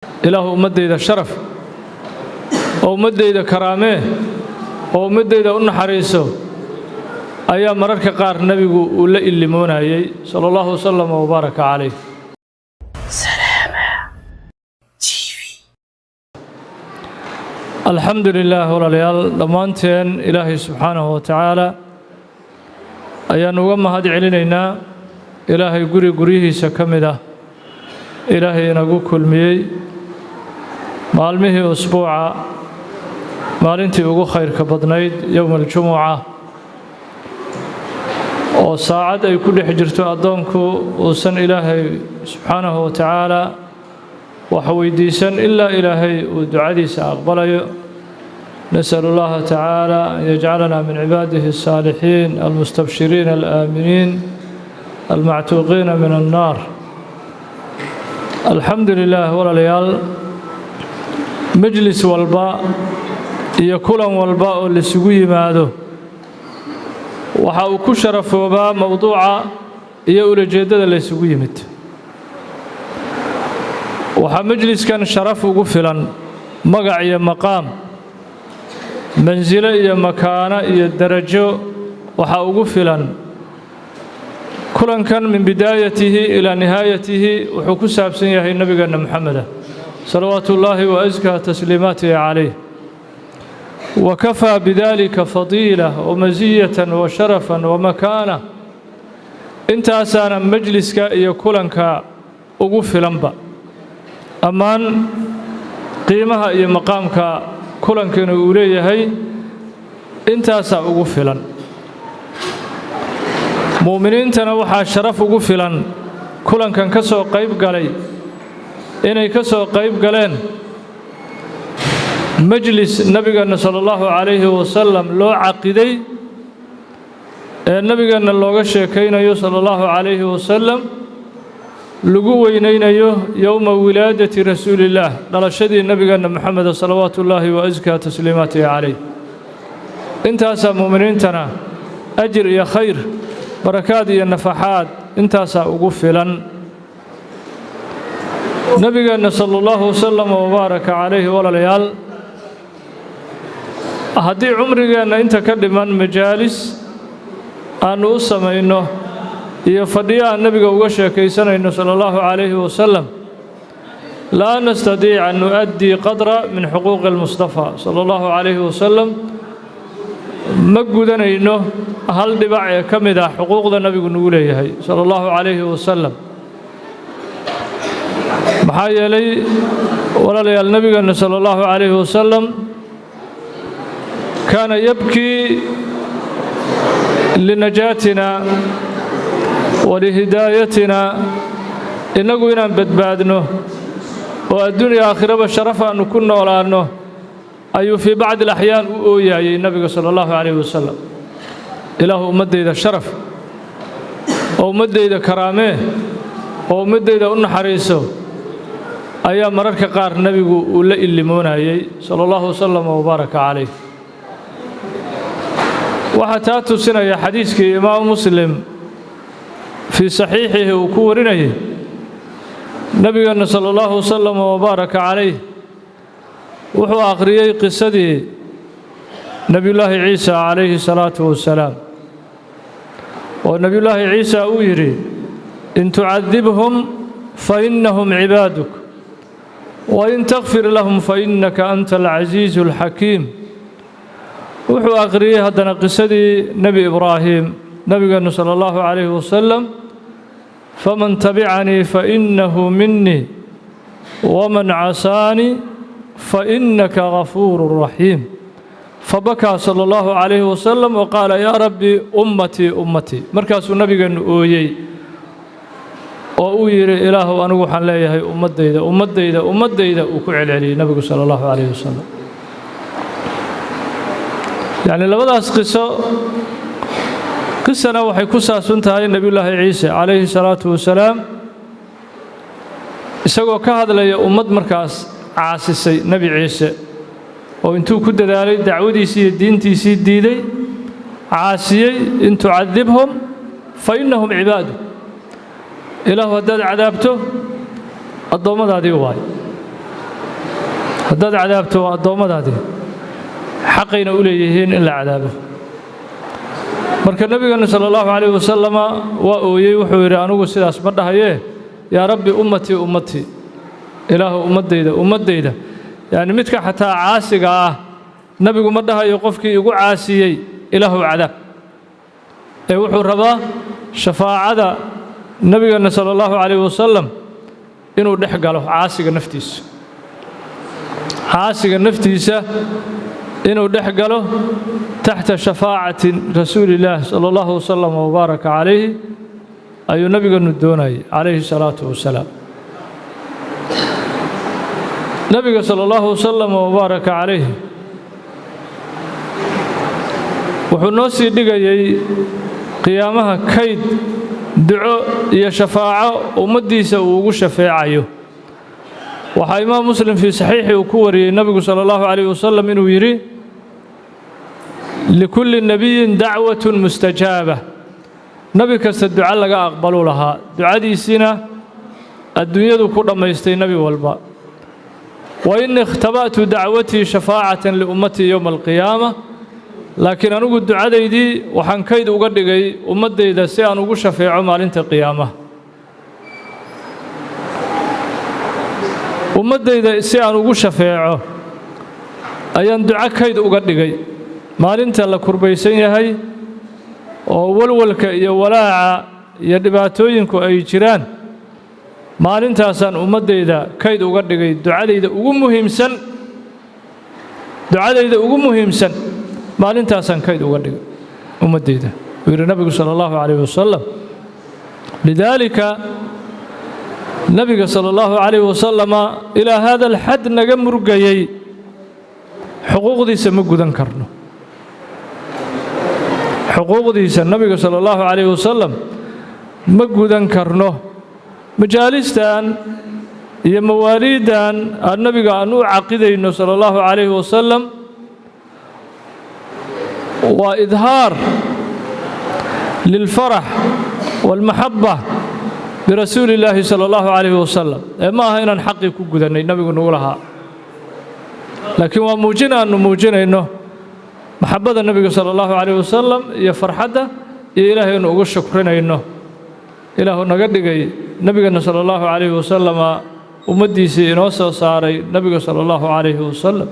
إله أمدي ذا الشرف أو أمدي ذا كرامه أو أمدي ذا النحريسه أيام مررك قار النبي ولا اللي مونا صلى الله وسلم وبارك عليه. سلامة تيفي. الحمد لله ولليال ضمانتين إلهي سبحانه وتعالى أيان وما هذه علينا إلهي قريه سكمده إلهي نقول كل مي مالمه أسبوع مالنتي ugu khayrka badnayd يوم الجمعة oo saacad ay ku dhex jirto adoonku uusan ilaahay subhanahu wa ta'ala wax weydiisan illa ilaahay uu ducadiisa aqbalayo نسأل الله تعالى أن يجعلنا من عباده الصالحين المستبشرين الآمنين المعتوقين من النار. الحمد لله ولليال مجلس والباء يكون والباء لسوي ماذا وحاو كشرف وباء موضوع يقول جدد لسوي مت وحا مجلس كان شرف وقفلا مقع مقام منزلة مكانة درجة وحاو قفلا كلن كان من بدايته إلى نهايته وحكو سابسين النبي محمد صلوات الله وأزكى تسليماته عليه وكفى بذلك فضيلة ومزية وشرفا ومكانة انت أسانا مجلسك يكولنك أقف لنبا أمان قيمها إيا مقامك كولنك نقوليه هاي انت أسا أقف لن مؤمنين تنوحا شرف أقف لن كولنك كسو قيب قلي إني كسو قيب قلين مجلس نبينا صلى الله عليه وسلم لو عقيدي نبينا لوغا شيكينايو صلى الله عليه وسلم لغو وينينايو يوم ولادة رسول الله دلشدي نبينا محمد صلوات الله وأزكى تسليماته عليه. انت اسا مؤمنين تنا أجر يا خير بركات يا نفحات انت اسا أغفلا نبينا صلى الله وسلم وبارك عليه ولا ليال haddii cumrigeena inta ka dhiman majaalis aanu u samayno iyo fadhiyo aan nabiga uga sheekaysanayno sallallahu alayhi wasallam laa nastadiic an nu'addi qadra min xuquuq al-mustafa sallallahu alayhi wasallam ma gudanayno hal dhibac ee ka mid ah xuquuqda nabigu nagu leeyahay sallallahu alayhi wasallam maxaa yeelay walaalayaal nabigeena sallallahu alayhi wasallam كان يبكي لنجاتنا ولهدايتنا إنه إنان بدبادنه والدنيا آخرة بشرفة أن كنا ولانه أي في بعض الأحيان أويا النبي صلى الله عليه وسلم إله أمدي ذا الشرف وأمدي ذا كرامه وأمدي ذا النحريسه أيام مررك قار النبي ولا اللي مونا صلى الله وسلم وبارك عليه. وحتى سنة حديث إمام مسلم في صحيحه وكورنه نبينا صلى الله وسلم وبارك عليه وحو أقريه قصته نبي الله عيسى عليه الصلاة والسلام ونبي الله عيسى أويري إن تعذبهم فإنهم عبادك وإن تغفر لهم فإنك أنت العزيز الحكيم وحو أقريه هذا قصدي نبي إبراهيم نبينا صلى الله عليه وسلم فمن تبعني فإنه مني ومن عصاني فإنك غفور رحيم فبكى صلى الله عليه وسلم وقال يا ربي أمتي أمتي مركز نبينا أويي وأوير إله أنوحا ليه أمديدا وكعل علي نبي صلى الله عليه وسلم. يعني لبداس قصة waxay ku saabsantahay nabi ciise alayhi salatu wasalaam isagoo ka hadlaya ummad markaas caasisay nabi ciise oo intuu ku dadaalay dacwadiisii iyo diintiisii diiday caasiyay in tu'adhibhum fa innahum ibaadu ilaahu haddaad cadaabto addoommadaadii waay haddaad cadaabto addoommadaadii xaqayna u leeyihiin in la cadaabo marka nabigeena sala allahu calayhi wasalama waa ooyey wuxuu yidhi anigu sidaas ma dhahayee yaa rabbi ummatii ummatii ilaahu ummaddayda yacni midka xataa caasiga ah nabigu ma dhahayo qofkii igu caasiyey ilaahu cadaab ee wuxuu rabaa shafaacada nabigeena sala allahu calayhi wasalam inuu dhex galo caasiga naftiisa inuu dhex galo taxta shafaacati rasuulillaah sala allahu wasalam wabaaraka calayhi ayuu nabigeenu doonayay calayhi salaatu wasalaam nabiga sala allahu wasalam wabaaraka calayhi wuxuu noo sii dhigayay qiyaamaha kayd duco iyo shafaaco ummaddiisa uu ugu shafeecayo waxaa imaam muslim fii saxiixi uu ku wariyey nabigu sala allahu calayhi wasalam inuu yidhi likulli nebiyin dacwatun mustajaaba nebi kasta duco laga aqbalu lahaa ducadiisiina adduunyadu ku dhammaystay nebi walba wa innii ikhtaba'tu dacwatii shafaacatan liummatii yowma alqiyaama laakiin anigu ducadaydii waxaan kayd uga dhigay ummaddayda si aan ugu shafeeco maalinta qiyaamaha ummaddayda si aan ugu shafeeco ayaan duco kayd uga dhigay maalinta la kurbaysan yahay oo walwalka iyo walaaca iyo dhibaatooyinku ay jiraan maalintaasaan ummaddayda kayd uga dhigay ducadayda ugu muhiimsan maalintaasaan kayd uga dhigay ummaddayda wuu yidhi nabigu sala allahu calayhi wasalam lidaalika nabiga sala allahu calayhi wasalama ilaa haada alxad naga murgayay xuquuqdiisa ma gudan karno xuquuqdiisa nabiga sala allahu calayhi wasalam ma gudan karno majaalistan iyo mawaaliiddan nabiga aan u caqidayno sala allahu calayhi wasalam waa idhaar lilfarax waalmaxabba birasuuli illaahi sala allahu calayhi wasalam ee ma aha inaan xaqii ku gudannay nabigu nagu lahaa laakiin waa muujin aannu muujinayno maxabbada nabiga sala allahu calayhi wasalam iyo farxadda iyo ilaahaynu ugu shukrinayno ilaahu naga dhigay nabigeena sala allahu calayhi wasalama ummaddiisii inoo soo saaray nabiga sala allahu calayhi wasalam